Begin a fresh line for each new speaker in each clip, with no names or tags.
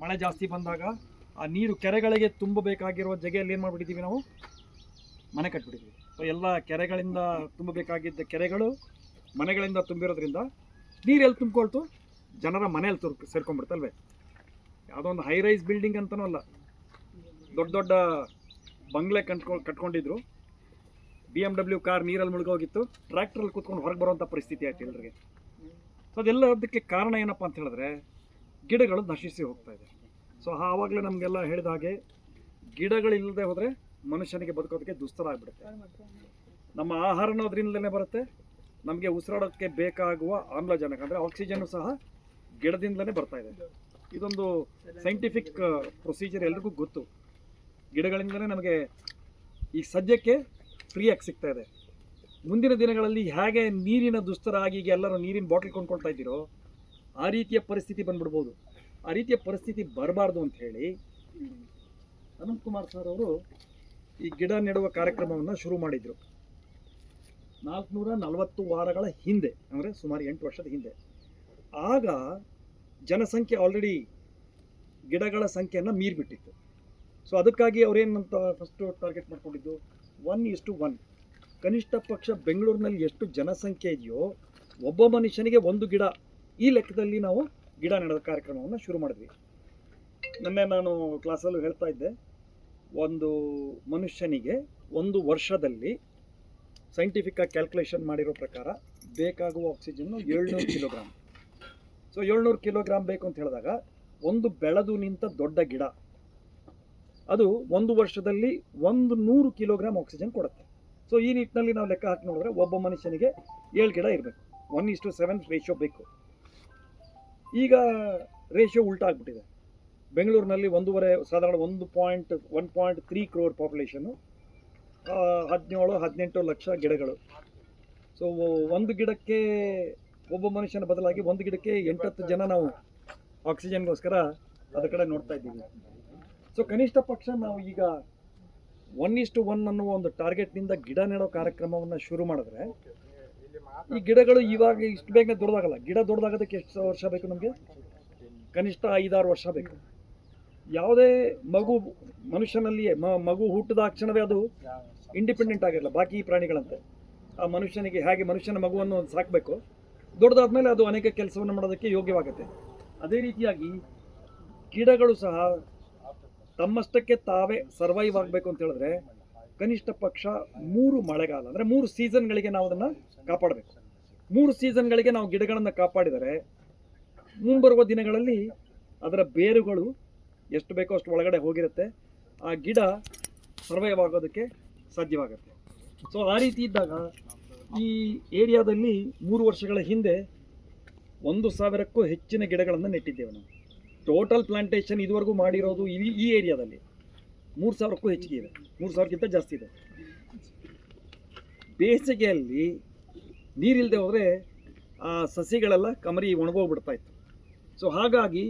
ಮಳೆ ಜಾಸ್ತಿ ಬಂದಾಗ ಆ ನೀರು ಕೆರೆಗಳಿಗೆ ತುಂಬಬೇಕಾಗಿರುವ ಜಾಗೆಯಲ್ಲಿ ಏನು ಮಾಡಿಬಿಟ್ಟಿದ್ದೀವಿ ನಾವು, ಮನೆ ಕಟ್ಬಿಟ್ಟಿದ್ದೀವಿ. ಸೊ ಎಲ್ಲ ಕೆರೆಗಳಿಂದ ತುಂಬಬೇಕಾಗಿದ್ದ ಕೆರೆಗಳು ಮನೆಗಳಿಂದ ತುಂಬಿರೋದ್ರಿಂದ ನೀರು ಎಲ್ಲಿ ತುಂಬಿಕೊಳ್ತು, ಜನರ ಮನೆಯಲ್ಲಿ ಸೇರ್ಕೊಂಡ್ಬಿಡ್ತಲ್ವೇ. ಯಾವುದೋ ಒಂದು ಹೈ ರೈಸ್ ಬಿಲ್ಡಿಂಗ್ ಅಂತನೂ ಅಲ್ಲ, ದೊಡ್ಡ ದೊಡ್ಡ ಬಂಗ್ಲೆ ಕಟ್ಕೊಂಡಿದ್ರು, BMW ಕಾರ್ ನೀರಲ್ಲಿ ಮುಳುಗೋಗಿತ್ತು, ಟ್ರ್ಯಾಕ್ಟ್ರಲ್ಲಿ ಕೂತ್ಕೊಂಡು ಹೊರಗೆ ಬರುವಂಥ ಪರಿಸ್ಥಿತಿ ಆಯ್ತು ಎಲ್ಲರಿಗೆ. ಸೊ ಅದೆಲ್ಲದಕ್ಕೆ ಕಾರಣ ಏನಪ್ಪ ಅಂತ ಹೇಳಿದ್ರೆ ಗಿಡಗಳು ನಶಿಸಿ ಹೋಗ್ತಾ ಇದೆ. ಸೊ ಆವಾಗಲೇ ನಮಗೆಲ್ಲ ಹೇಳಿದ ಹಾಗೆ ಗಿಡಗಳಿಲ್ಲದೆ ಹೋದರೆ ಮನುಷ್ಯನಿಗೆ ಬದುಕೋದಕ್ಕೆ ದುಸ್ತರ ಆಗಿಬಿಡುತ್ತೆ. ನಮ್ಮ ಆಹಾರನೂ ಅದರಿಂದಲೇ ಬರುತ್ತೆ, ನಮಗೆ ಉಸಿರಾಡೋಕ್ಕೆ ಬೇಕಾಗುವ ಆಮ್ಲಜನಕ ಅಂದರೆ ಆಕ್ಸಿಜನ್ನು ಸಹ ಗಿಡದಿಂದಲೇ ಬರ್ತಾ ಇದೆ. ಇದೊಂದು ಸೈಂಟಿಫಿಕ್ ಪ್ರೊಸೀಜರ್ ಎಲ್ರಿಗೂ ಗೊತ್ತು. ಗಿಡಗಳಿಂದಲೇ ನಮಗೆ ಈ ಸದ್ಯಕ್ಕೆ ಫ್ರೀಯಾಗಿ ಸಿಗ್ತಾ ಇದೆ. ಮುಂದಿನ ದಿನಗಳಲ್ಲಿ ಹೇಗೆ ನೀರಿನ ದುಸ್ತರ ಆಗಿ ಈಗ ಎಲ್ಲರೂ ನೀರಿನ ಬಾಟಲ್ ಕೊಂಡ್ಕೊಳ್ತಾ ಇದ್ದೀರೋ ಆ ರೀತಿಯ ಪರಿಸ್ಥಿತಿ ಬಂದ್ಬಿಡ್ಬೋದು. ಆ ರೀತಿಯ ಪರಿಸ್ಥಿತಿ ಬರಬಾರ್ದು ಅಂತ ಹೇಳಿ ಅನಂತಕುಮಾರ್ ಸರ್ ಅವರು ಈ ಗಿಡ ನೆಡುವ ಕಾರ್ಯಕ್ರಮವನ್ನು ಶುರು ಮಾಡಿದರು 440 ವಾರಗಳ ಹಿಂದೆ, ಅಂದರೆ ಸುಮಾರು 8 ವರ್ಷದ ಹಿಂದೆ. ಆಗ ಜನಸಂಖ್ಯೆ ಆಲ್ರೆಡಿ ಗಿಡಗಳ ಸಂಖ್ಯೆಯನ್ನು ಮೀರಿಬಿಟ್ಟಿತ್ತು. ಸೊ ಅದಕ್ಕಾಗಿ ಅವರೇನಂತ ಫಸ್ಟು ಟಾರ್ಗೆಟ್ ಮಾಡ್ಕೊಂಡಿದ್ದು 1:1. ಕನಿಷ್ಠ ಪಕ್ಷ ಬೆಂಗಳೂರಿನಲ್ಲಿ ಎಷ್ಟು ಜನಸಂಖ್ಯೆ ಇದೆಯೋ ಒಬ್ಬ ಮನುಷ್ಯನಿಗೆ ಒಂದು ಗಿಡ, ಈ ಲೆಕ್ಕದಲ್ಲಿ ನಾವು ಗಿಡ ನೆಡೋ ಕಾರ್ಯಕ್ರಮವನ್ನು ಶುರು ಮಾಡಿದ್ವಿ. ನಿನ್ನೆ ನಾನು ಕ್ಲಾಸಲ್ಲೂ ಹೇಳ್ತಾ ಇದ್ದೆ, ಒಂದು ಮನುಷ್ಯನಿಗೆ ಒಂದು ವರ್ಷದಲ್ಲಿ ಸೈಂಟಿಫಿಕ್ಕಾಗಿ ಕ್ಯಾಲ್ಕುಲೇಷನ್ ಮಾಡಿರೋ ಪ್ರಕಾರ ಬೇಕಾಗುವ ಆಕ್ಸಿಜನ್ನು 700 ಕಿಲೋಗ್ರಾಮ್. ಸೊ 700 ಕಿಲೋಗ್ರಾಮ್ ಬೇಕು ಅಂತ ಹೇಳಿದಾಗ ಒಂದು ಬೆಳೆದು ನಿಂತ ದೊಡ್ಡ ಗಿಡ ಅದು ಒಂದು ವರ್ಷದಲ್ಲಿ 100 ಕಿಲೋಗ್ರಾಮ್ ಆಕ್ಸಿಜನ್ ಕೊಡುತ್ತೆ. ಸೊ ಈ ನಿಟ್ಟಿನಲ್ಲಿ ನಾವು ಲೆಕ್ಕ ಹಾಕಿ ನೋಡಿದ್ರೆ ಒಬ್ಬ ಮನುಷ್ಯನಿಗೆ 7 ಗಿಡ ಇರಬೇಕು, 1:7 ರೇಷಿಯೋ ಬೇಕು. ಈಗ ರೇಷಿಯೋ ಉಲ್ಟಾ ಆಗಿಬಿಟ್ಟಿದೆ. ಬೆಂಗಳೂರಿನಲ್ಲಿ ಸಾಧಾರಣ 1.3 ಕ್ರೋರ್ ಪಾಪ್ಯುಲೇಷನ್ನು, 17-18 ಲಕ್ಷ ಗಿಡಗಳು. ಸೊ ಒಂದು ಗಿಡಕ್ಕೆ ಒಬ್ಬ ಮನುಷ್ಯನ ಬದಲಾಗಿ ಒಂದು ಗಿಡಕ್ಕೆ 8-10 ಜನ ನಾವು ಆಕ್ಸಿಜನ್ಗೋಸ್ಕರ ಅದ್ರ ಕಡೆ ನೋಡ್ತಾ ಇದ್ದೀವಿ. ಸೊ ಕನಿಷ್ಠ ಪಕ್ಷ ನಾವು ಈಗ 1:1 ಅನ್ನುವ ಒಂದು ಟಾರ್ಗೆಟ್ನಿಂದ ಗಿಡ ನೆಡೋ ಕಾರ್ಯಕ್ರಮವನ್ನು ಶುರು ಮಾಡಿದ್ರೆ ಈ ಗಿಡಗಳು ಇವಾಗ ಇಷ್ಟು ಬೇಗ ದೊಡ್ಡದಾಗಲ್ಲ. ಗಿಡ ದೊಡ್ಡದಾಗೋದಕ್ಕೆ ಎಷ್ಟು ವರ್ಷ ಬೇಕು ನಮಗೆ? ಕನಿಷ್ಠ 5-6 ವರ್ಷ ಬೇಕು. ಯಾವುದೇ ಮನುಷ್ಯನಲ್ಲಿಯೇ ಮಗು ಹುಟ್ಟಿದ ಕ್ಷಣವೇ ಅದು ಇಂಡಿಪೆಂಡೆಂಟ್ ಆಗಿರಲ್ಲ ಬಾಕಿ ಪ್ರಾಣಿಗಳಂತೆ. ಆ ಮನುಷ್ಯನಿಗೆ ಹೇಗೆ ಮನುಷ್ಯನ ಮಗುವನ್ನು ಸಾಕಬೇಕು, ದೊಡ್ಡದಾದ್ಮೇಲೆ ಅದು ಅನೇಕ ಕೆಲಸವನ್ನು ಮಾಡೋದಕ್ಕೆ ಯೋಗ್ಯವಾಗುತ್ತೆ. ಅದೇ ರೀತಿಯಾಗಿ ಗಿಡಗಳು ಸಹ ತಮ್ಮಷ್ಟಕ್ಕೆ ತಾವೇ ಸರ್ವೈವ್ ಆಗಬೇಕು ಅಂತ ಹೇಳಿದ್ರೆ ಕನಿಷ್ಠ ಪಕ್ಷ 3 ಮಳೆಗಾಲ ಅಂದರೆ 3 ಸೀಸನ್ಗಳಿಗೆ ನಾವು ಅದನ್ನು ಕಾಪಾಡಬೇಕು. 3 ಸೀಸನ್ಗಳಿಗೆ ನಾವು ಗಿಡಗಳನ್ನು ಕಾಪಾಡಿದರೆ ಮುಂಬರುವ ದಿನಗಳಲ್ಲಿ ಅದರ ಬೇರುಗಳು ಎಷ್ಟು ಬೇಕೋ ಅಷ್ಟು ಒಳಗಡೆ ಹೋಗಿರುತ್ತೆ, ಆ ಗಿಡ ಸರ್ವೈವ್ ಆಗೋದಕ್ಕೆ ಸಾಧ್ಯವಾಗುತ್ತೆ. ಸೊ ಆ ರೀತಿ ಇದ್ದಾಗ ಈ ಏರಿಯಾದಲ್ಲಿ 3 ವರ್ಷಗಳ ಹಿಂದೆ 1,000ಕ್ಕೂ ಹೆಚ್ಚಿನ ಗಿಡಗಳನ್ನು ನೆಟ್ಟಿದ್ದೇವೆ ನಾವು. ಟೋಟಲ್ ಪ್ಲಾಂಟೇಶನ್ ಇದುವರೆಗೂ ಮಾಡಿರೋದು ಈ ಏರಿಯಾದಲ್ಲಿ 3,000ಕ್ಕೂ ಹೆಚ್ಚಿಗೆ ಇದೆ, 3,000ಕ್ಕಿಂತ ಜಾಸ್ತಿ ಇದೆ. ಬೇಸಿಗೆಯಲ್ಲಿ ನೀರಿಲ್ಲದೆ ಹೋದರೆ ಆ ಸಸಿಗಳೆಲ್ಲ ಕಮರಿ ಒಣಗೋಗ್ಬಿಡ್ತಾ ಇತ್ತು. ಸೊ ಹಾಗಾಗಿ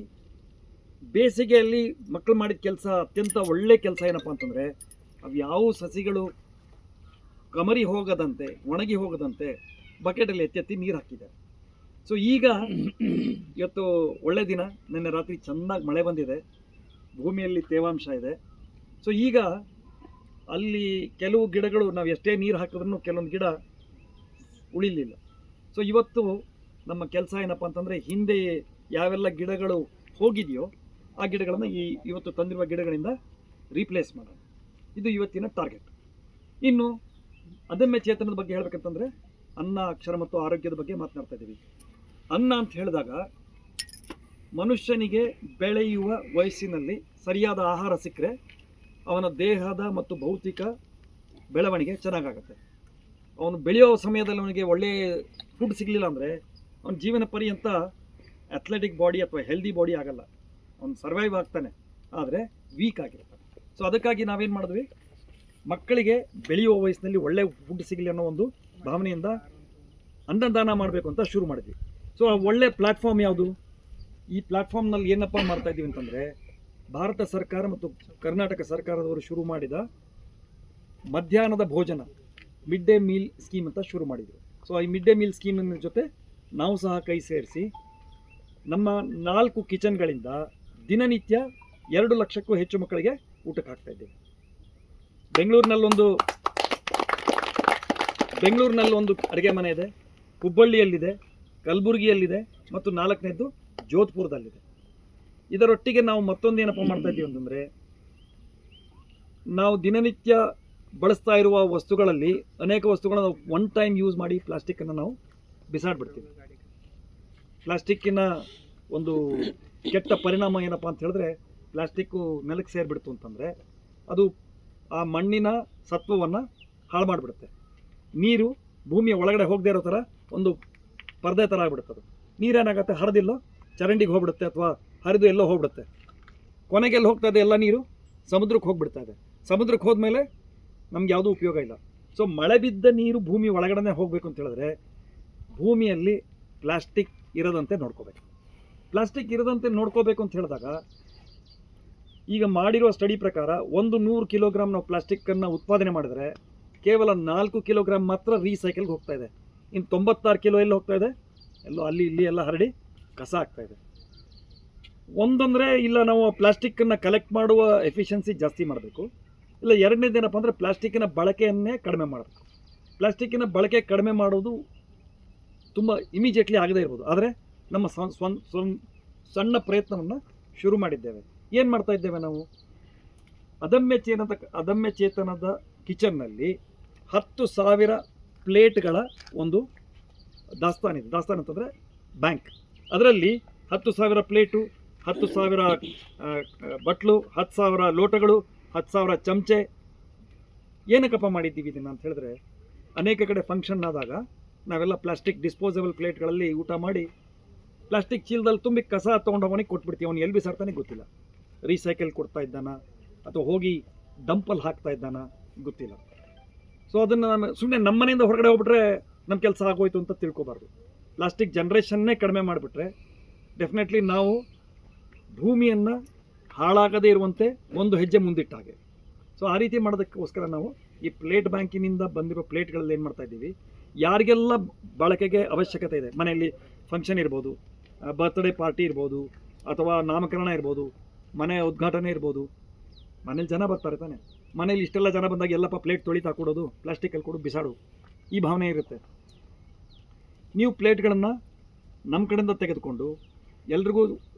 ಬೇಸಿಗೆಯಲ್ಲಿ ಮಕ್ಕಳು ಮಾಡಿದ ಕೆಲಸ ಅತ್ಯಂತ ಒಳ್ಳೆ ಕೆಲಸ ಏನಪ್ಪ ಅಂತಂದರೆ, ಅವು ಯಾವ ಸಸಿಗಳು ಕಮರಿ ಹೋಗದಂತೆ ಒಣಗಿ ಹೋಗದಂತೆ ಬಕೆಟಲ್ಲಿ ಎತ್ತಿ ನೀರು ಹಾಕಿದ್ದಾರೆ. ಸೊ ಈಗ ಇವತ್ತು ಒಳ್ಳೆ ದಿನ, ನಿನ್ನೆ ರಾತ್ರಿ ಚೆನ್ನಾಗಿ ಮಳೆ ಬಂದಿದೆ, ಭೂಮಿಯಲ್ಲಿ ತೇವಾಂಶ ಇದೆ. ಸೊ ಈಗ ಅಲ್ಲಿ ಕೆಲವು ಗಿಡಗಳು ನಾವು ಎಷ್ಟೇ ನೀರು ಹಾಕಿದ್ರೂ ಕೆಲವೊಂದು ಗಿಡ ಉಳಿಲಿಲ್ಲ. ಸೊ ಇವತ್ತು ನಮ್ಮ ಕೆಲಸ ಏನಪ್ಪ ಅಂತಂದರೆ, ಹಿಂದೆ ಯಾವೆಲ್ಲ ಗಿಡಗಳು ಹೋಗಿದೆಯೋ ಆ ಗಿಡಗಳನ್ನು ಇವತ್ತು ತಂದಿರುವ ಗಿಡಗಳಿಂದ ರೀಪ್ಲೇಸ್ ಮಾಡೋಣ. ಇದು ಇವತ್ತಿನ ಟಾರ್ಗೆಟ್. ಇನ್ನು ಅದಮ್ಯ ಚೇತನದ ಬಗ್ಗೆ ಹೇಳಬೇಕಂತಂದರೆ ಅನ್ನ, ಅಕ್ಷರ ಮತ್ತು ಆರೋಗ್ಯದ ಬಗ್ಗೆ ಮಾತನಾಡ್ತಾ ಇದ್ದೀವಿ. ಅನ್ನ ಅಂತ ಹೇಳಿದಾಗ ಮನುಷ್ಯನಿಗೆ ಬೆಳೆಯುವ ವಯಸ್ಸಿನಲ್ಲಿ ಸರಿಯಾದ ಆಹಾರ ಸಿಕ್ಕರೆ ಅವನ ದೇಹದ ಮತ್ತು ಭೌತಿಕ ಬೆಳವಣಿಗೆ ಚೆನ್ನಾಗಾಗುತ್ತೆ. ಅವನು ಬೆಳೆಯೋ ಸಮಯದಲ್ಲಿ ಅವನಿಗೆ ಒಳ್ಳೆಯ ಫುಡ್ ಸಿಗಲಿಲ್ಲ ಅಂದರೆ ಅವನ ಜೀವನ ಪರ್ಯಂತ ಅಥ್ಲೆಟಿಕ್ ಬಾಡಿ ಅಥವಾ ಹೆಲ್ದಿ ಬಾಡಿ ಆಗಲ್ಲ. ಅವನು ಸರ್ವೈವ್ ಆಗ್ತಾನೆ, ಆದರೆ ವೀಕ್ ಆಗಿರ್ತಾನೆ. ಸೊ ಅದಕ್ಕಾಗಿ ನಾವೇನು ಮಾಡಿದ್ವಿ, ಮಕ್ಕಳಿಗೆ ಬೆಳೆಯುವ ವಯಸ್ಸಿನಲ್ಲಿ ಒಳ್ಳೆ ಫುಡ್ ಸಿಗಲಿ ಅನ್ನೋ ಒಂದು ಭಾವನೆಯಿಂದ ಅನ್ನದಾನ ಮಾಡಬೇಕು ಅಂತ ಶುರು ಮಾಡಿದ್ವಿ. ಸೊ ಆ ಒಳ್ಳೆ ಪ್ಲ್ಯಾಟ್ಫಾರ್ಮ್ ಯಾವುದು? ಈ ಪ್ಲ್ಯಾಟ್ಫಾರ್ಮ್ನಲ್ಲಿ ಏನಪ್ಪ ಮಾಡ್ತಾಯಿದ್ದೀವಿ ಅಂತಂದರೆ, ಭಾರತ ಸರ್ಕಾರ ಮತ್ತು ಕರ್ನಾಟಕ ಸರ್ಕಾರದವರು ಶುರು ಮಾಡಿದ ಮಧ್ಯಾಹ್ನದ ಭೋಜನ ಮಿಡ್ ಡೇ ಮೀಲ್ ಸ್ಕೀಮ್ ಅಂತ ಶುರು ಮಾಡಿದರು. ಸೊ ಈ ಮಿಡ್ ಡೇ ಮೀಲ್ ಸ್ಕೀಮಿನ ಜೊತೆ ನಾವು ಸಹ ಕೈ ಸೇರಿಸಿ ನಮ್ಮ 4 ಕಿಚನ್ಗಳಿಂದ ದಿನನಿತ್ಯ 2 ಲಕ್ಷಕ್ಕೂ ಹೆಚ್ಚು ಮಕ್ಕಳಿಗೆ ಊಟಕ್ಕೆ ಹಾಕ್ತಾ ಇದ್ದೀವಿ. ಬೆಂಗಳೂರಿನಲ್ಲೊಂದು ಅಡುಗೆ ಮನೆ ಇದೆ, ಹುಬ್ಬಳ್ಳಿಯಲ್ಲಿದೆ, ಕಲಬುರಗಿಯಲ್ಲಿದೆ ಮತ್ತು 4ನೇದು ಜೋಧ್ಪುರದಲ್ಲಿದೆ. ಇದರೊಟ್ಟಿಗೆ ನಾವು ಮತ್ತೊಂದು ಏನಪ್ಪ ಮಾಡ್ತಾ ಇದ್ದೀವಿ ಅಂತಂದರೆ, ನಾವು ದಿನನಿತ್ಯ ಬಳಸ್ತಾ ಇರುವ ವಸ್ತುಗಳಲ್ಲಿ ಅನೇಕ ವಸ್ತುಗಳನ್ನು ಒನ್ ಟೈಮ್ ಯೂಸ್ ಮಾಡಿ ಪ್ಲಾಸ್ಟಿಕ್ಕನ್ನು ನಾವು ಬಿಸಾಡ್ಬಿಡ್ತೀವಿ. ಪ್ಲಾಸ್ಟಿಕ್ಕಿನ ಒಂದು ಕೆಟ್ಟ ಪರಿಣಾಮ ಏನಪ್ಪ ಅಂತ ಹೇಳಿದ್ರೆ, ಪ್ಲಾಸ್ಟಿಕ್ಕು ನೆಲಕ್ಕೆ ಸೇರಿಬಿಡ್ತು ಅಂತಂದರೆ ಅದು ಆ ಮಣ್ಣಿನ ಸತ್ವವನ್ನು ಹಾಳು ಮಾಡಿಬಿಡುತ್ತೆ. ನೀರು ಭೂಮಿಯ ಒಳಗಡೆ ಹೋಗದೇ ಇರೋ ಥರ ಒಂದು ಪರದೆ ಥರ ಆಗಿಬಿಡುತ್ತೆ. ನೀರೇನಾಗುತ್ತೆ, ಹರಿದಿಲ್ಲೋ ಚರಂಡಿಗೆ ಹೋಗ್ಬಿಡುತ್ತೆ ಅಥವಾ ಹರಿದು ಎಲ್ಲೋ ಹೋಗ್ಬಿಡುತ್ತೆ. ಕೊನೆಗೆಲ್ಲಿ ಹೋಗ್ತಾ ಇದೆ ಎಲ್ಲ ನೀರು? ಸಮುದ್ರಕ್ಕೆ ಹೋಗ್ಬಿಡ್ತಾ ಇದೆ. ಸಮುದ್ರಕ್ಕೆ ಹೋದ್ಮೇಲೆ ನಮ್ಗೆ ಯಾವುದೂ ಉಪಯೋಗ ಇಲ್ಲ. ಸೊ ಮಳೆ ಬಿದ್ದ ನೀರು ಭೂಮಿ ಒಳಗಡೆ ಹೋಗಬೇಕು ಅಂತ ಹೇಳಿದ್ರೆ ಭೂಮಿಯಲ್ಲಿ ಪ್ಲಾಸ್ಟಿಕ್ ಇರದಂತೆ ನೋಡ್ಕೋಬೇಕು. ಪ್ಲಾಸ್ಟಿಕ್ ಇರದಂತೆ ನೋಡ್ಕೋಬೇಕು ಅಂತ ಹೇಳಿದಾಗ, ಈಗ ಮಾಡಿರೋ ಸ್ಟಡಿ ಪ್ರಕಾರ 100 ಕಿಲೋಗ್ರಾಮ್ ನಾವು ಪ್ಲಾಸ್ಟಿಕ್ಕನ್ನು ಉತ್ಪಾದನೆ ಮಾಡಿದರೆ ಕೇವಲ 4 ಕಿಲೋಗ್ರಾಮ್ ಮಾತ್ರ ರೀಸೈಕಲ್ಗೆ ಹೋಗ್ತಾ ಇದೆ. ಇನ್ನು 96 ಕಿಲೋ ಎಲ್ಲಿ ಹೋಗ್ತಾ ಇದೆ? ಎಲ್ಲೋ ಅಲ್ಲಿ ಇಲ್ಲಿ ಎಲ್ಲ ಹರಡಿ ಕಸ ಆಗ್ತಾ ಇದೆ. ಒಂದಂದರೆ ಇಲ್ಲ ನಾವು ಪ್ಲಾಸ್ಟಿಕ್ಕನ್ನು ಕಲೆಕ್ಟ್ ಮಾಡುವ ಎಫಿಷಿಯನ್ಸಿ ಜಾಸ್ತಿ ಮಾಡಬೇಕು, ಇಲ್ಲ ಎರಡನೇದೇನಪ್ಪ ಅಂದರೆ ಪ್ಲಾಸ್ಟಿಕ್ಕಿನ ಬಳಕೆಯನ್ನೇ ಕಡಿಮೆ ಮಾಡಬೇಕು. ಪ್ಲಾಸ್ಟಿಕ್ಕಿನ ಬಳಕೆ ಕಡಿಮೆ ಮಾಡೋದು ತುಂಬ ಇಮಿಡಿಯೇಟ್ಲಿ ಆಗದೇ ಇರ್ಬೋದು, ಆದರೆ ನಮ್ಮ ಸಣ್ಣ ಪ್ರಯತ್ನವನ್ನು ಶುರು ಮಾಡಿದ್ದೇವೆ. ಏನು ಮಾಡ್ತಾ ಇದ್ದೇವೆ ನಾವು? ಅದಮ್ಯ ಚೇತನದ ಕಿಚನ್ನಲ್ಲಿ 10,000 ಪ್ಲೇಟ್ಗಳ ಒಂದು ದಾಸ್ತಾನಿದೆ. ದಾಸ್ತಾನು ಅಂತಂದರೆ ಬ್ಯಾಂಕ್. ಅದರಲ್ಲಿ 10,000 ಪ್ಲೇಟು, 10,000 ಬಟ್ಲು, 10,000 ಲೋಟಗಳು, 10,000 ಚಮಚೆ. ಏನಕ್ಕಪ್ಪ ಮಾಡಿದ್ದೀವಿ ಇದನ್ನು ಅಂತ ಹೇಳಿದ್ರೆ, ಅನೇಕ ಕಡೆ ಫಂಕ್ಷನ್ ಆದಾಗ ನಾವೆಲ್ಲ ಪ್ಲಾಸ್ಟಿಕ್ ಡಿಸ್ಪೋಸಬಲ್ ಪ್ಲೇಟ್ಗಳಲ್ಲಿ ಊಟ ಮಾಡಿ ಪ್ಲಾಸ್ಟಿಕ್ ಚೀಲದಲ್ಲಿ ತುಂಬಿ ಕಸ ತೊಗೊಂಡು ಅವನಿಗೆ ಕೊಟ್ಬಿಡ್ತೀವಿ. ಅವ್ನು ಎಲ್ಲಿ ಬಿಸಾಡ್ತಾನೆ ಗೊತ್ತಿಲ್ಲ. ರೀಸೈಕಲ್ ಕೊಡ್ತಾ ಇದ್ದಾನ ಅಥವಾ ಹೋಗಿ ಡಂಪಲ್ಲಿ ಹಾಕ್ತಾ ಇದ್ದಾನ ಗೊತ್ತಿಲ್ಲ. ಸೊ ಅದನ್ನು ನಾನು ಸುಮ್ಮನೆ ನಮ್ಮ ಮನೆಯಿಂದ ಹೊರಗಡೆ ಹೋಗ್ಬಿಟ್ರೆ ನಮ್ಮ ಕೆಲಸ ಆಗೋಯ್ತು ಅಂತ ತಿಳ್ಕೊಬಾರ್ದು. ಪ್ಲಾಸ್ಟಿಕ್ ಜನ್ರೇಷನ್ನೇ ಕಡಿಮೆ ಮಾಡಿಬಿಟ್ರೆ ಡೆಫಿನೆಟ್ಲಿ ನಾವು ಭೂಮಿಯನ್ನು ಹಾಳಾಗದೇ ಇರುವಂತೆ ಒಂದು ಹೆಜ್ಜೆ ಮುಂದಿಟ್ಟ ಹಾಗೆ. ಸೊ ಆ ರೀತಿ ಮಾಡೋದಕ್ಕೋಸ್ಕರ ನಾವು ಈ ಪ್ಲೇಟ್ ಬ್ಯಾಂಕಿನಿಂದ ಬಂದಿರೋ ಪ್ಲೇಟ್ಗಳಲ್ಲಿ ಏನು ಮಾಡ್ತಾ ಇದ್ದೀವಿ, ಯಾರಿಗೆಲ್ಲ ಬಳಕೆಗೆ ಅವಶ್ಯಕತೆ ಇದೆ, ಮನೆಯಲ್ಲಿ ಫಂಕ್ಷನ್ ಇರ್ಬೋದು, ಬರ್ತ್ಡೇ ಪಾರ್ಟಿ ಇರ್ಬೋದು, ಅಥವಾ ನಾಮಕರಣ ಇರ್ಬೋದು, ಮನೆ ಉದ್ಘಾಟನೆ ಇರ್ಬೋದು, ಮನೇಲಿ ಜನ ಬರ್ತಾರೆ ತಾನೆ, ಮನೇಲಿ ಇಷ್ಟೆಲ್ಲ ಜನ ಬಂದಾಗ ಎಲ್ಲಪ್ಪ ಪ್ಲೇಟ್ ತೊಳಿತಾ ಕೊಡೋದು, ಪ್ಲಾಸ್ಟಿಕಲ್ಲಿ ಕೊಡು, ಬಿಸಾಡು, ಈ ಭಾವನೆ ಇರುತ್ತೆ. ನೀವು ಪ್ಲೇಟ್ಗಳನ್ನು ನಮ್ಮ ಕಡೆಯಿಂದ ತೆಗೆದುಕೊಂಡು ಎಲ್ರಿಗೂ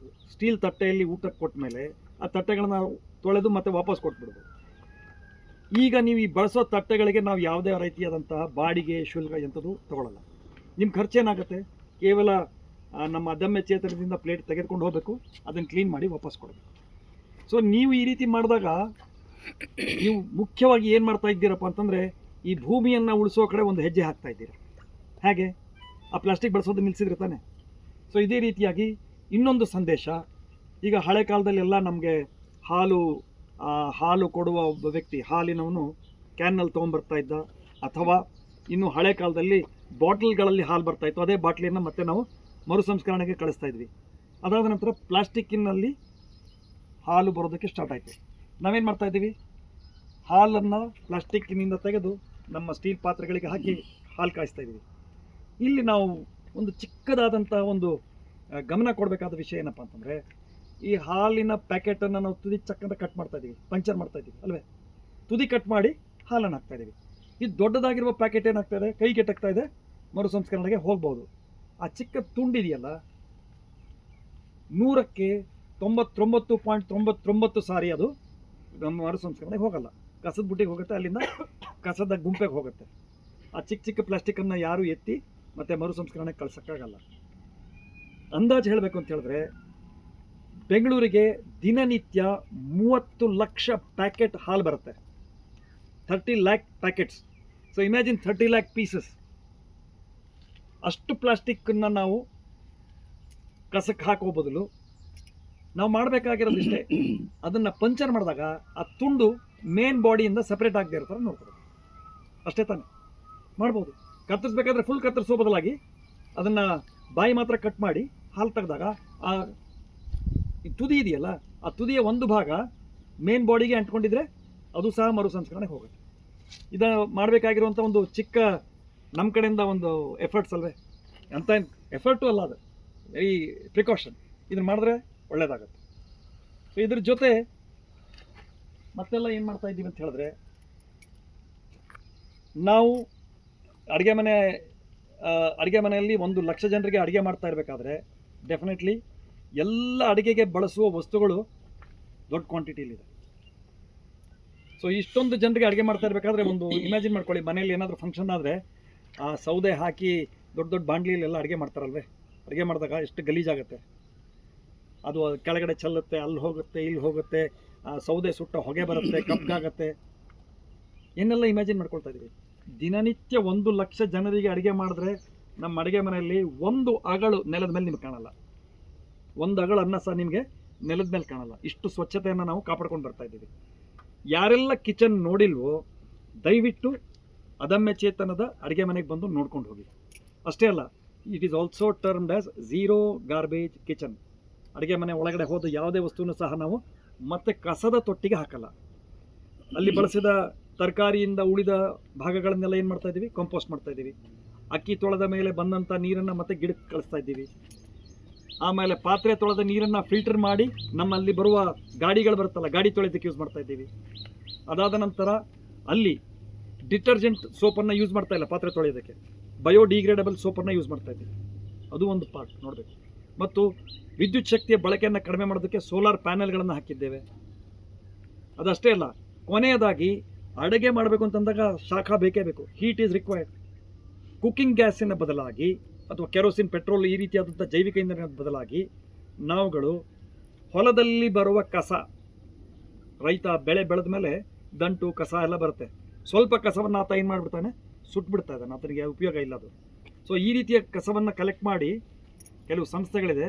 ಸ್ಟೀಲ್ ತಟ್ಟೆಯಲ್ಲಿ ಊಟಕ್ಕೆ ಕೊಟ್ಟ ಮೇಲೆ ಆ ತಟ್ಟೆಗಳನ್ನು ತೊಳೆದು ಮತ್ತೆ ವಾಪಸ್ ಕೊಟ್ಬಿಡೋದು. ಈಗ ನೀವು ಈ ಬಳಸೋ ತಟ್ಟೆಗಳಿಗೆ ನಾವು ಯಾವುದೇ ರೀತಿಯಾದಂತಹ ಬಾಡಿಗೆ ಶುಲ್ಕ ಎಂಥದ್ದು ತೊಗೊಳ್ಳಲ್ಲ. ನಿಮ್ಮ ಖರ್ಚೇನಾಗುತ್ತೆ? ಕೇವಲ ನಮ್ಮ ಅದಮ್ಯ ಚೇತನದಿಂದ ಪ್ಲೇಟ್ ತೆಗೆದುಕೊಂಡು ಹೋಗಬೇಕು, ಅದನ್ನು ಕ್ಲೀನ್ ಮಾಡಿ ವಾಪಸ್ ಕೊಡಬೇಕು. ಸೊ ನೀವು ಈ ರೀತಿ ಮಾಡಿದಾಗ ನೀವು ಮುಖ್ಯವಾಗಿ ಏನು ಮಾಡ್ತಾ ಇದ್ದೀರಪ್ಪ ಅಂತಂದರೆ, ಈ ಭೂಮಿಯನ್ನು ಉಳಿಸೋ ಕಡೆ ಒಂದು ಹೆಜ್ಜೆ ಹಾಕ್ತಾ ಇದ್ದೀರ. ಹೇಗೆ? ಆ ಪ್ಲಾಸ್ಟಿಕ್ ಬಳಸೋದು ನಿಲ್ಲಿಸಿದ್ರೆ ತಾನೆ. ಸೊ ಇದೇ ರೀತಿಯಾಗಿ ಇನ್ನೊಂದು ಸಂದೇಶ, ಈಗ ಹಳೆ ಕಾಲದಲ್ಲೆಲ್ಲ ನಮಗೆ ಹಾಲು ಕೊಡುವ ಒಬ್ಬ ವ್ಯಕ್ತಿ, ಹಾಲಿನವನು ಕ್ಯಾನ್ನಲ್ಲಿ ತೊಗೊಂಬರ್ತಾ ಇದ್ದ, ಅಥವಾ ಇನ್ನು ಹಳೆ ಕಾಲದಲ್ಲಿ ಬಾಟಲ್ಗಳಲ್ಲಿ ಹಾಲು ಬರ್ತಾಯಿತ್ತು. ಅದೇ ಬಾಟ್ಲಿಯನ್ನು ಮತ್ತೆ ನಾವು ಮರು ಸಂಸ್ಕರಣೆಗೆ ಕಳಿಸ್ತಾ ಇದ್ವಿ. ಅದಾದ ನಂತರ ಪ್ಲಾಸ್ಟಿಕ್ಕಿನಲ್ಲಿ ಹಾಲು ಬರೋದಕ್ಕೆ ಸ್ಟಾರ್ಟ್ ಆಯಿತು. ನಾವೇನು ಮಾಡ್ತಾಯಿದ್ದೀವಿ, ಹಾಲನ್ನು ಪ್ಲಾಸ್ಟಿಕ್ಕಿನಿಂದ ತೆಗೆದು ನಮ್ಮ ಸ್ಟೀಲ್ ಪಾತ್ರೆಗಳಿಗೆ ಹಾಕಿ ಹಾಲು ಕಾಯಿಸ್ತಾ ಇದ್ದೀವಿ. ಇಲ್ಲಿ ನಾವು ಒಂದು ಚಿಕ್ಕದಾದಂಥ ಒಂದು ಗಮನ ಕೊಡಬೇಕಾದ ವಿಷಯ ಏನಪ್ಪ ಅಂತಂದರೆ, ಈ ಹಾಲಿನ ಪ್ಯಾಕೆಟನ್ನು ನಾವು ತುದಿ ಚಕ್ಕಂತ ಕಟ್ ಮಾಡ್ತಾಯಿದ್ದೀವಿ, ಪಂಚರ್ ಮಾಡ್ತಾಯಿದ್ದೀವಿ ಅಲ್ವೇ? ತುದಿ ಕಟ್ ಮಾಡಿ ಹಾಲನ್ನು ಹಾಕ್ತಾಯಿದ್ದೀವಿ. ಇದು ದೊಡ್ಡದಾಗಿರುವ ಪ್ಯಾಕೆಟ್ ಏನಾಗ್ತಾಯಿದೆ, ಕೈ ಕೆಟ್ಟಾಗ್ತಾ ಇದೆ, ಮರು ಸಂಸ್ಕರಣೆಗೆ ಹೋಗ್ಬೋದು. ಆ ಚಿಕ್ಕ ತುಂಡಿದೆಯಲ್ಲ, 100ಕ್ಕೆ 99.99 ಸಾರಿ ಅದು ನಮ್ಮ ಮರು ಸಂಸ್ಕರಣೆಗೆ ಹೋಗಲ್ಲ, ಕಸದ ಬುಟ್ಟಿಗೆ ಹೋಗುತ್ತೆ, ಅಲ್ಲಿಂದ ಕಸದ ಗುಂಪೆಗೆ ಹೋಗುತ್ತೆ. ಆ ಚಿಕ್ಕ ಪ್ಲಾಸ್ಟಿಕ್ಕನ್ನು ಯಾರು ಎತ್ತಿ ಮತ್ತು ಮರು ಸಂಸ್ಕರಣೆಗೆ ಕಳ್ಸೋಕ್ಕಾಗಲ್ಲ. ಅಂದಾಜು ಹೇಳಬೇಕು ಅಂತ ಹೇಳಿದ್ರೆ, ಬೆಂಗಳೂರಿಗೆ ದಿನನಿತ್ಯ 30 ಲಕ್ಷ ಪ್ಯಾಕೆಟ್ ಹಾಲು ಬರುತ್ತೆ. 30 lakh packets. So imagine 30 lakh pieces. ಅಷ್ಟು ಪ್ಲಾಸ್ಟಿಕ್ಕನ್ನು ನಾವು ಕಸಕ್ಕೆ ಹಾಕೋ ಬದಲು ನಾವು ಮಾಡಬೇಕಾಗಿರೋದು ಇಷ್ಟೇ, ಅದನ್ನು ಪಂಚರ್ ಮಾಡಿದಾಗ ಆ ತುಂಡು ಮೇನ್ ಬಾಡಿಯಿಂದ ಸಪ್ರೇಟ್ ಆಗದೆ ಇರೋ ಥರ ನೋಡ್ಕೊಬೇಕು. ಅಷ್ಟೇ ತಾನೆ ಮಾಡ್ಬೋದು. ಕತ್ತರಿಸ್ಬೇಕಾದ್ರೆ ಫುಲ್ ಕತ್ತರಿಸೋ ಬದಲಾಗಿ ಅದನ್ನು ಬಾಯಿ ಮಾತ್ರ ಕಟ್ ಮಾಡಿ ಹಾಲು ತೆಗೆದಾಗ ಆ ತುದಿ ಇದೆಯಲ್ಲ, ಆ ತುದಿಯ ಒಂದು ಭಾಗ ಮೇನ್ ಬಾಡಿಗೆ ಅಂಟ್ಕೊಂಡಿದ್ರೆ ಅದು ಸಹ ಮರು ಸಂಸ್ಕರಣೆಗೆ ಹೋಗುತ್ತೆ. ಇದನ್ನು ಮಾಡಬೇಕಾಗಿರುವಂಥ ಒಂದು ಚಿಕ್ಕ ನಮ್ಮ ಕಡೆಯಿಂದ ಒಂದು ಎಫರ್ಟ್ಸ್ ಅಲ್ವೇ? ಅಂತ ಎಫರ್ಟು ಅಲ್ಲ, ಅದು ವೆರಿ ಪ್ರಿಕಾಷನ್. ಇದನ್ನು ಮಾಡಿದ್ರೆ ಒಳ್ಳೆಯದಾಗತ್ತೆ. ಸೊ ಇದ್ರ ಜೊತೆ ಮತ್ತೆಲ್ಲ ಏನು ಮಾಡ್ತಾ ಇದ್ದೀವಿ ಅಂತ ಹೇಳಿದ್ರೆ, ನಾವು ಅಡುಗೆ ಮನೆಯಲ್ಲಿ 1,00,000 ಜನರಿಗೆ ಅಡುಗೆ ಮಾಡ್ತಾ ಇರಬೇಕಾದ್ರೆ ಡೆಫಿನೆಟ್ಲಿ ಎಲ್ಲ ಅಡುಗೆಗೆ ಬಳಸುವ ವಸ್ತುಗಳು ದೊಡ್ಡ ಕ್ವಾಂಟಿಟಿಲಿದೆ. ಸೊ ಇಷ್ಟೊಂದು ಜನರಿಗೆ ಅಡುಗೆ ಮಾಡ್ತಾ ಇರಬೇಕಾದ್ರೆ ಒಂದು ಇಮ್ಯಾಜಿನ್ ಮಾಡ್ಕೊಳ್ಳಿ, ಮನೇಲಿ ಏನಾದರೂ ಫಂಕ್ಷನ್ ಆದರೆ ಆ ಸೌದೆ ಹಾಕಿ ದೊಡ್ಡ ದೊಡ್ಡ ಬಾಂಡ್ಲಿಲೆಲ್ಲ ಅಡುಗೆ ಮಾಡ್ತಾರಲ್ವೇ, ಅಡುಗೆ ಮಾಡಿದಾಗ ಎಷ್ಟು ಗಲೀಜಾಗುತ್ತೆ. ಅದು ಕೆಳಗಡೆ ಚೆಲ್ಲುತ್ತೆ, ಅಲ್ಲಿ ಹೋಗುತ್ತೆ, ಇಲ್ಲಿ ಹೋಗುತ್ತೆ, ಸೌದೆ ಸುಟ್ಟ ಹೊಗೆ ಬರುತ್ತೆ, ಕಪ್ಗಾಗತ್ತೆ. ಏನೆಲ್ಲ ಇಮ್ಯಾಜಿನ್ ಮಾಡ್ಕೊಳ್ತಾ ಇದ್ದೀವಿ. ದಿನನಿತ್ಯ 1,00,000 ಜನರಿಗೆ ಅಡುಗೆ ಮಾಡಿದ್ರೆ ನಮ್ಮ ಅಡುಗೆ ಮನೆಯಲ್ಲಿ ಒಂದು ಅಗಳು ನೆಲದ ಮೇಲೆ ನಿಮ್ಗೆ ಕಾಣಲ್ಲ, ಒಂದು ಅಗಳು ಅನ್ನ ಸಹ ನಿಮಗೆ ನೆಲದ ಮೇಲೆ ಕಾಣಲ್ಲ. ಇಷ್ಟು ಸ್ವಚ್ಛತೆಯನ್ನು ನಾವು ಕಾಪಾಡ್ಕೊಂಡು ಬರ್ತಾ ಇದ್ದೀವಿ. ಯಾರೆಲ್ಲ ಕಿಚನ್ ನೋಡಿಲ್ವೋ ದಯವಿಟ್ಟು ಅದಮ್ಯ ಚೇತನದ ಅಡುಗೆ ಮನೆಗೆ ಬಂದು ನೋಡ್ಕೊಂಡು ಹೋಗಿ. ಅಷ್ಟೇ ಅಲ್ಲ, it is also termed as zero garbage kitchen. ಅಡುಗೆ ಮನೆ ಒಳಗಡೆ ಹೋದ ಯಾವುದೇ ವಸ್ತುವನ್ನು ಸಹ ನಾವು ಮತ್ತೆ ಕಸದ ತೊಟ್ಟಿಗೆ ಹಾಕಲ್ಲ. ಅಲ್ಲಿ ಬಳಸಿದ ತರಕಾರಿಯಿಂದ ಉಳಿದ ಭಾಗಗಳನ್ನೆಲ್ಲ ಏನು ಮಾಡ್ತಾ ಇದ್ದೀವಿ, ಕಾಂಪೋಸ್ಟ್ ಮಾಡ್ತಾ ಇದ್ದೀವಿ. ಅಕ್ಕಿ ತೊಳೆದ ಮೇಲೆ ಬಂದಂಥ ನೀರನ್ನು ಮತ್ತೆ ಗಿಡಕ್ಕೆ ಕಳಿಸ್ತಾ ಇದ್ದೀವಿ. ಆಮೇಲೆ ಪಾತ್ರೆ ತೊಳೆದ ನೀರನ್ನು ಫಿಲ್ಟರ್ ಮಾಡಿ ನಮ್ಮಲ್ಲಿ ಬರುವ ಗಾಡಿಗಳು ಬರುತ್ತಲ್ಲ, ಗಾಡಿ ತೊಳೆಯೋದಕ್ಕೆ ಯೂಸ್ ಮಾಡ್ತಾ ಇದ್ದೀವಿ. ಅದಾದ ನಂತರ ಅಲ್ಲಿ ಡಿಟರ್ಜೆಂಟ್ ಸೋಪನ್ನು ಯೂಸ್ ಮಾಡ್ತಾ ಇಲ್ಲ ಪಾತ್ರೆ ತೊಳೆಯೋದಕ್ಕೆ, ಬಯೋಡಿಗ್ರೇಡಬಲ್ ಸೋಪನ್ನು ಯೂಸ್ ಮಾಡ್ತಾ ಇದ್ದೀವಿ. ಅದು ಒಂದು ಪಾರ್ಟ್ ನೋಡಬೇಕು. ಮತ್ತು ವಿದ್ಯುತ್ ಶಕ್ತಿಯ ಬಳಕೆಯನ್ನು ಕಡಿಮೆ ಮಾಡೋದಕ್ಕೆ ಸೋಲಾರ್ ಪ್ಯಾನೆಲ್ಗಳನ್ನು ಹಾಕಿದ್ದೇವೆ. ಅದಷ್ಟೇ ಅಲ್ಲ, ಕೊನೆಯದಾಗಿ ಅಡುಗೆ ಮಾಡಬೇಕು ಅಂತಂದಾಗ ಶಾಖ ಬೇಕೇ ಬೇಕು, ಹೀಟ್ ಈಸ್ ರಿಕ್ವೈರ್ಡ್. ಕುಕ್ಕಿಂಗ್ ಗ್ಯಾಸಿನ ಬದಲಾಗಿ ಅಥವಾ ಕೆರೋಸಿನ್, ಪೆಟ್ರೋಲ್ ಈ ರೀತಿಯಾದಂಥ ಜೈವಿಕ ಇಂಧನದ ಬದಲಾಗಿ ನಾವುಗಳು ಹೊಲದಲ್ಲಿ ಬರುವ ಕಸ, ರೈತ ಬೆಳೆ ಬೆಳೆದ ಮೇಲೆ ದಂಟು ಕಸ ಎಲ್ಲ ಬರುತ್ತೆ, ಸ್ವಲ್ಪ ಕಸವನ್ನು ಆತ ಏನು ಮಾಡಿಬಿಡ್ತಾನೆ, ಸುಟ್ಬಿಡ್ತಾ ಇದ್ದಾನೆ, ಆತನಿಗೆ ಉಪಯೋಗ ಇಲ್ಲ ಅದು. ಸೊ ಈ ರೀತಿಯ ಕಸವನ್ನು ಕಲೆಕ್ಟ್ ಮಾಡಿ ಕೆಲವು ಸಂಸ್ಥೆಗಳಿದೆ,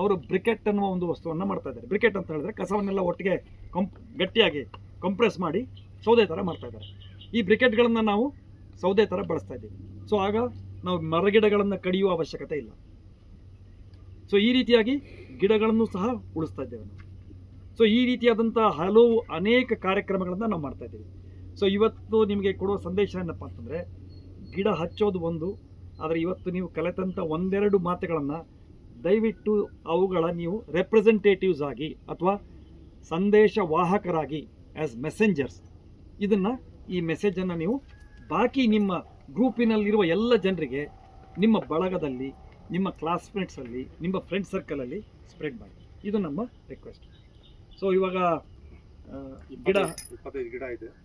ಅವರು ಬ್ರಿಕೆಟ್ ಅನ್ನುವ ಒಂದು ವಸ್ತುವನ್ನು ಮಾಡ್ತಾ ಇದ್ದಾರೆ. ಬ್ರಿಕೆಟ್ ಅಂತ ಹೇಳಿದ್ರೆ ಕಸವನ್ನೆಲ್ಲ ಒಟ್ಟಿಗೆ ಗಟ್ಟಿಯಾಗಿ ಕಂಪ್ರೆಸ್ ಮಾಡಿ ಸೌದೆ ಥರ ಮಾಡ್ತಾ ಇದ್ದಾರೆ. ಈ ಬ್ರಿಕೆಟ್ಗಳನ್ನು ನಾವು ಸೌದೆ ಥರ ಬಳಸ್ತಾ ಇದ್ದೀವಿ. ಸೊ ಆಗ ನಾವು ಮರಗಿಡಗಳನ್ನು ಕಡಿಯುವ ಅವಶ್ಯಕತೆ ಇಲ್ಲ. ಸೊ ಈ ರೀತಿಯಾಗಿ ಗಿಡಗಳನ್ನು ಸಹ ಉಳಿಸ್ತಾ ಇದ್ದೇವೆ ನಾವು. ಸೊ ಈ ರೀತಿಯಾದಂಥ ಹಲವು ಅನೇಕ ಕಾರ್ಯಕ್ರಮಗಳನ್ನು ನಾವು ಮಾಡ್ತಾ ಇದ್ದೀವಿ. ಸೊ ಇವತ್ತು ನಿಮಗೆ ಕೊಡುವ ಸಂದೇಶ ಏನಪ್ಪ ಅಂತಂದರೆ, ಗಿಡ ಹಚ್ಚೋದು ಒಂದು, ಆದರೆ ಇವತ್ತು ನೀವು ಕಲಿತಂಥ ಒಂದೆರಡು ಮಾತುಗಳನ್ನು ದಯವಿಟ್ಟು ಅವುಗಳ ನೀವು ರೆಪ್ರೆಸೆಂಟೇಟಿವ್ಸ್ ಆಗಿ ಅಥವಾ ಸಂದೇಶ ವಾಹಕರಾಗಿ ಆ್ಯಸ್ ಮೆಸೆಂಜರ್ಸ್ ಈ ಮೆಸೇಜನ್ನು ನೀವು ಬಾಕಿ ನಿಮ್ಮ ಗ್ರೂಪಿನಲ್ಲಿರುವ ಎಲ್ಲ ಜನರಿಗೆ, ನಿಮ್ಮ ಬಳಗದಲ್ಲಿ, ನಿಮ್ಮ ಕ್ಲಾಸ್ಮೇಟ್ಸಲ್ಲಿ, ನಿಮ್ಮ ಫ್ರೆಂಡ್ ಸರ್ಕಲಲ್ಲಿ ಸ್ಪ್ರೆಡ್ ಮಾಡಿ. ಇದು ನಮ್ಮ ರಿಕ್ವೆಸ್ಟ್. ಸೊ ಇವಾಗ ಗಿಡ 25 ಗಿಡ ಇದೆ.